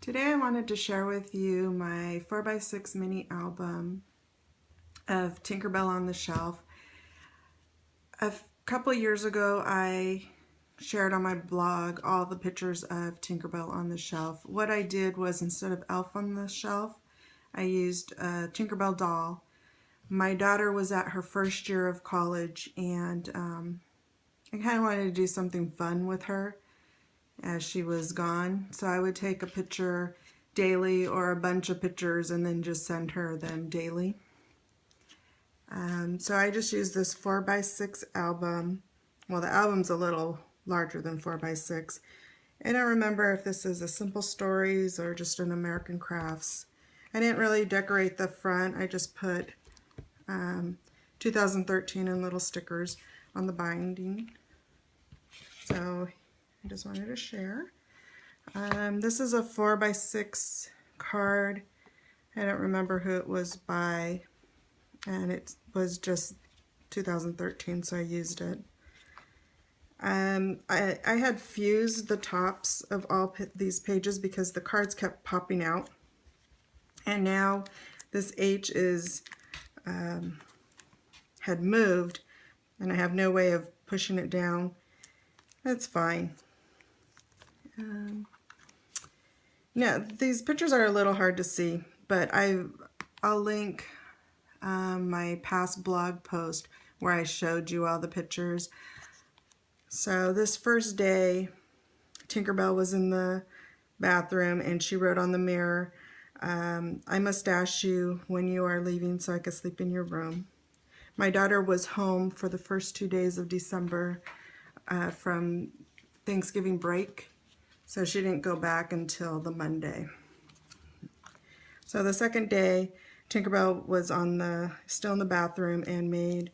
Today I wanted to share with you my 4x6 mini album of Tinkerbell on the Shelf. A couple years ago I shared on my blog all the pictures of Tinkerbell on the Shelf. What I did was, instead of Elf on the Shelf, I used a Tinkerbell doll. My daughter was at her first year of college, and I kind of wanted to do something fun with her as she was gone. So I would take a picture daily or a bunch of pictures and then just send her them daily. So I just used this 4x6 album. Well, the album's a little larger than 4x6. I don't remember if this is a Simple Stories or just an American Crafts. I didn't really decorate the front. I just put 2013 and little stickers on the binding. So I just wanted to share. This is a 4x6 card. I don't remember who it was by, and it was just 2013, so I used it. I had fused the tops of all these pages because the cards kept popping out, and now this H is had moved, and I have no way of pushing it down. That's fine. Now, these pictures are a little hard to see, but I'll link my past blog post where I showed you all the pictures. So this first day, Tinkerbell was in the bathroom and she wrote on the mirror, "I must ask you when you are leaving so I can sleep in your room." My daughter was home for the first 2 days of December from Thanksgiving break, so she didn't go back until the Monday. So the second day, Tinkerbell was still in the bathroom and made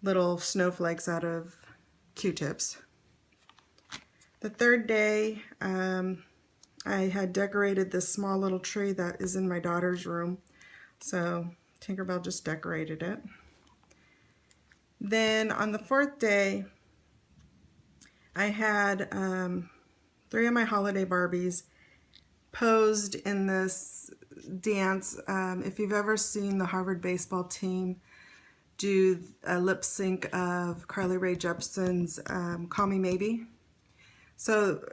little snowflakes out of Q-tips. The third day, I had decorated this small little tree that is in my daughter's room, so Tinkerbell just decorated it. Then on the fourth day, I had 3 of my holiday Barbies posed in this dance. If you've ever seen the Harvard baseball team do a lip sync of Carly Rae Jepsen's Call Me Maybe. So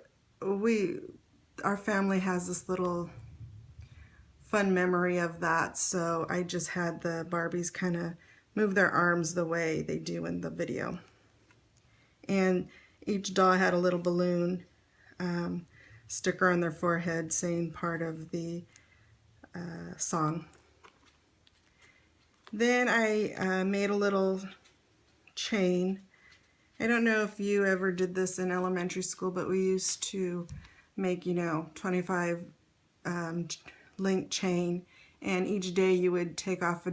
our family has this little fun memory of that, so I just had the Barbies kind of move their arms the way they do in the video. And each doll had a little balloon sticker on their forehead saying part of the song. Then I made a little chain. I don't know if you ever did this in elementary school, but we used to make, 25 link chain, and each day you would take off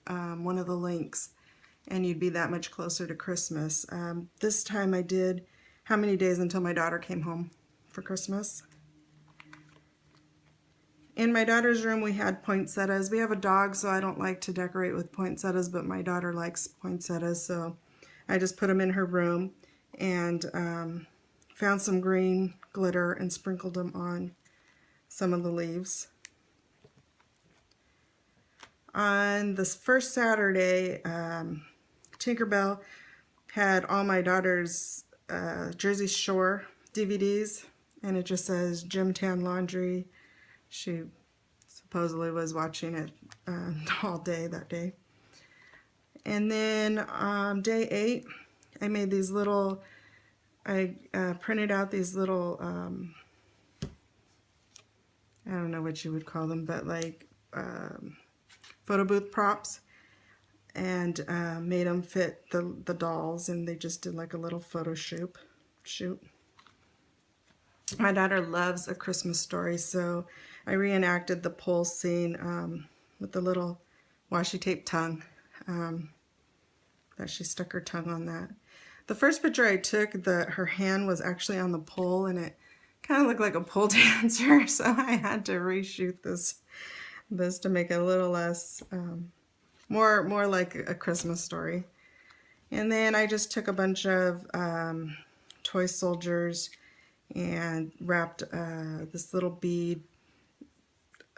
one of the links and you'd be that much closer to Christmas. This time I did how many days until my daughter came home for Christmas. In my daughter's room we had poinsettias. We have a dog, so I don't like to decorate with poinsettias, but my daughter likes poinsettias, so I just put them in her room and found some green glitter and sprinkled them on some of the leaves. On this first Saturday, Tinkerbell had all my daughter's Jersey Shore DVDs, and it just says Gym Tan Laundry. She supposedly was watching it all day that day. And then day 8, I made these little, I printed out these little, I don't know what you would call them, but like photo booth props, and made them fit the dolls, and they just did like a little photo shoot. My daughter loves A Christmas Story, so I reenacted the pole scene with the little washi tape tongue that she stuck her tongue on that. The first picture I took, her hand was actually on the pole, and it kind of looked like a pole dancer, so I had to reshoot this to make it a little less, more like A Christmas Story. And then I just took a bunch of toy soldiers and wrapped this little bead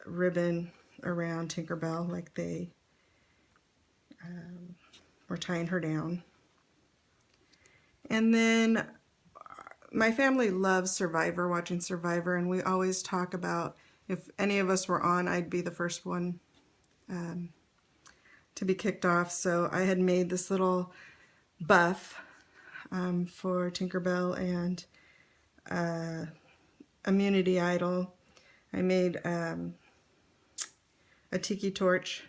ribbon around Tinkerbell, like they were tying her down. And then my family loves Survivor, watching Survivor, and we always talk about if any of us were on, I'd be the first one to be kicked off. So I had made this little buff for Tinkerbell and Immunity Idol. I made a tiki torch,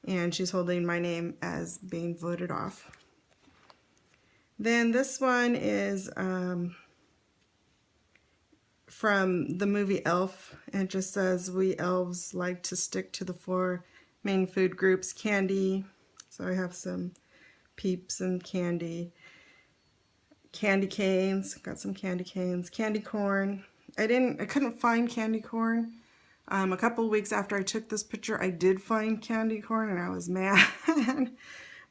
and she's holding my name as being voted off. Then this one is from the movie Elf, and it just says, "We elves like to stick to the 4 main food groups: candy." So I have some Peeps and candy canes, got some candy canes, candy corn. I couldn't find candy corn. A couple weeks after I took this picture, I did find candy corn, and I was mad.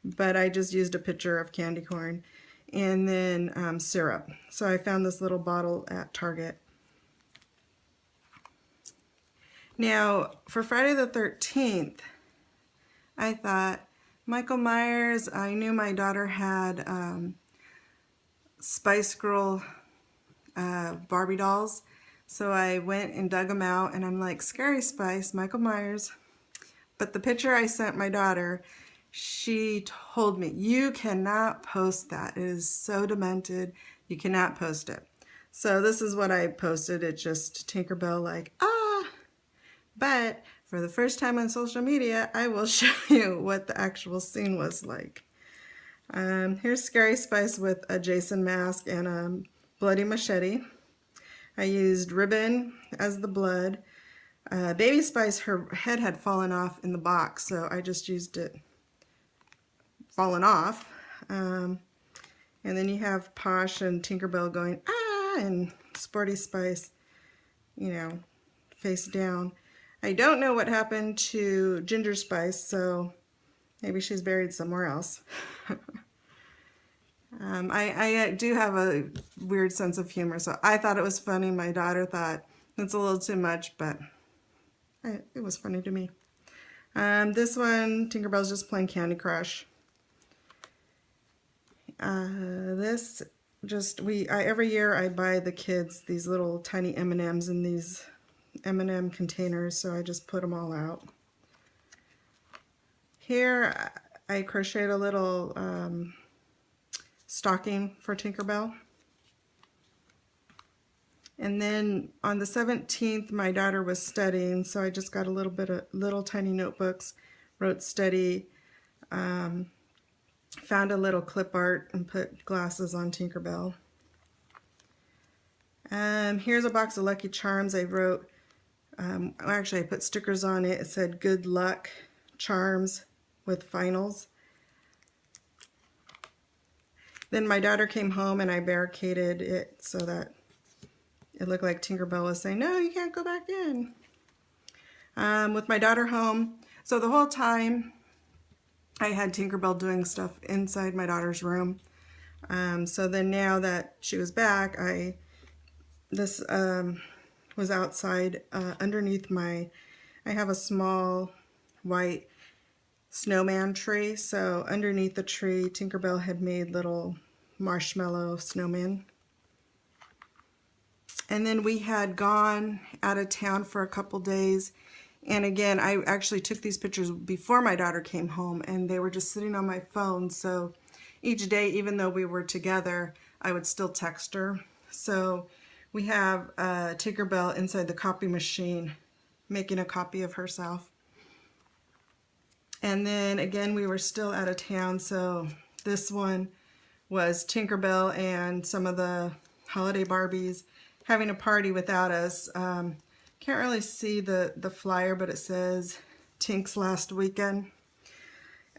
But I just used a picture of candy corn. And then syrup. So I found this little bottle at Target. Now, for Friday the 13th, I thought, Michael Myers, I knew my daughter had Spice Girl Barbie dolls. So I went and dug them out, and I'm like, Scary Spice, Michael Myers. But the picture I sent my daughter, she told me, you cannot post that. It is so demented. You cannot post it. So this is what I posted. It's just Tinkerbell like, ah. But for the first time on social media, I will show you what the actual scene was like. Here's Scary Spice with a Jason mask and a bloody machete. I used ribbon as the blood. Baby Spice, her head had fallen off in the box, so I just used it fallen off. And then you have Posh and Tinkerbell going, ah, and Sporty Spice, you know, face down. I don't know what happened to Ginger Spice, so maybe she's buried somewhere else. I do have a weird sense of humor, so I thought it was funny. My daughter thought it's a little too much, but it was funny to me. This one, Tinkerbell's just playing Candy Crush. Every year I buy the kids these little tiny M&Ms in these M&M containers, so I just put them all out. Here I crocheted a little stocking for Tinkerbell. And then on the 17th, my daughter was studying, so I just got a little tiny notebooks, wrote study, found a little clip art and put glasses on Tinkerbell. Here's a box of Lucky Charms. I wrote, actually I put stickers on it. It said good luck charms with finals. Then my daughter came home and I barricaded it so that it looked like Tinkerbell was saying, no, you can't go back in. With my daughter home, so the whole time I had Tinkerbell doing stuff inside my daughter's room. So then now that she was back, this was outside underneath I have a small white snowman tree. So underneath the tree, Tinkerbell had made little marshmallow snowmen. And then we had gone out of town for a couple days. And again, I actually took these pictures before my daughter came home, and they were just sitting on my phone. So each day, even though we were together, I would still text her. So we have Tinkerbell inside the copy machine making a copy of herself. And then again, we were still out of town, so this one was Tinkerbell and some of the holiday Barbies having a party without us. Can't really see the flyer, but it says Tink's last weekend.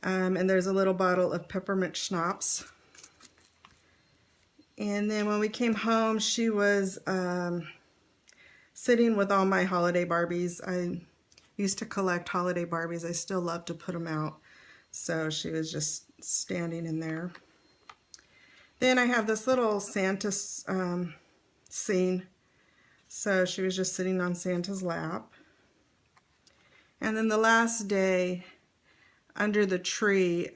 And there's a little bottle of peppermint schnapps. And then when we came home, she was sitting with all my holiday Barbies. I used to collect holiday Barbies. I still love to put them out. So she was just standing in there. Then I have this little Santa scene. So she was just sitting on Santa's lap. And then the last day, under the tree,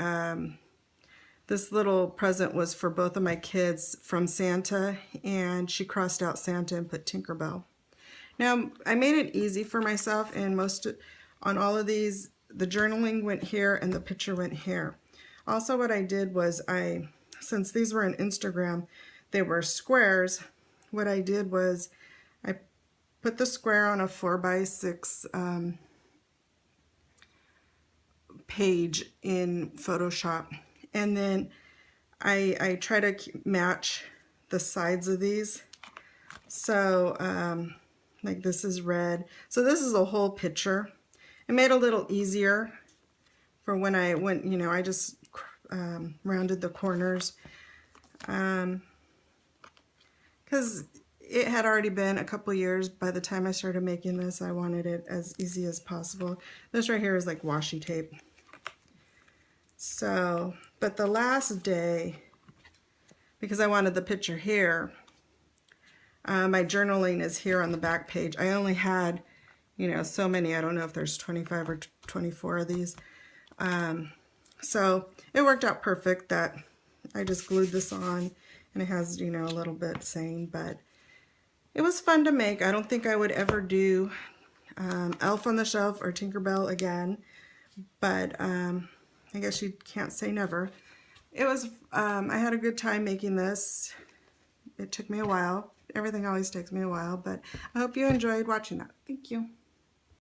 this little present was for both of my kids from Santa, and she crossed out Santa and put Tinkerbell. Now, I made it easy for myself, and on all of these, the journaling went here and the picture went here. Also, what I did was since these were on Instagram, they were squares. What I did was I put the square on a 4x6 page in Photoshop, and then I try to match the sides of these. So like this is red, so this is a whole picture. It made it a little easier for when I went, you know, I just rounded the corners because it had already been a couple years by the time I started making this. I wanted it as easy as possible. This right here is like washi tape. So, but the last day, because I wanted the picture here, my journaling is here on the back page. I only had, you know, so many. I don't know if there's 25 or 24 of these. So it worked out perfect that I just glued this on, and it has, you know, a little bit saying, but it was fun to make. I don't think I would ever do Elf on the Shelf or Tinkerbell again, but I guess you can't say never. It was, I had a good time making this. It took me a while. Everything always takes me a while, but I hope you enjoyed watching that. Thank you.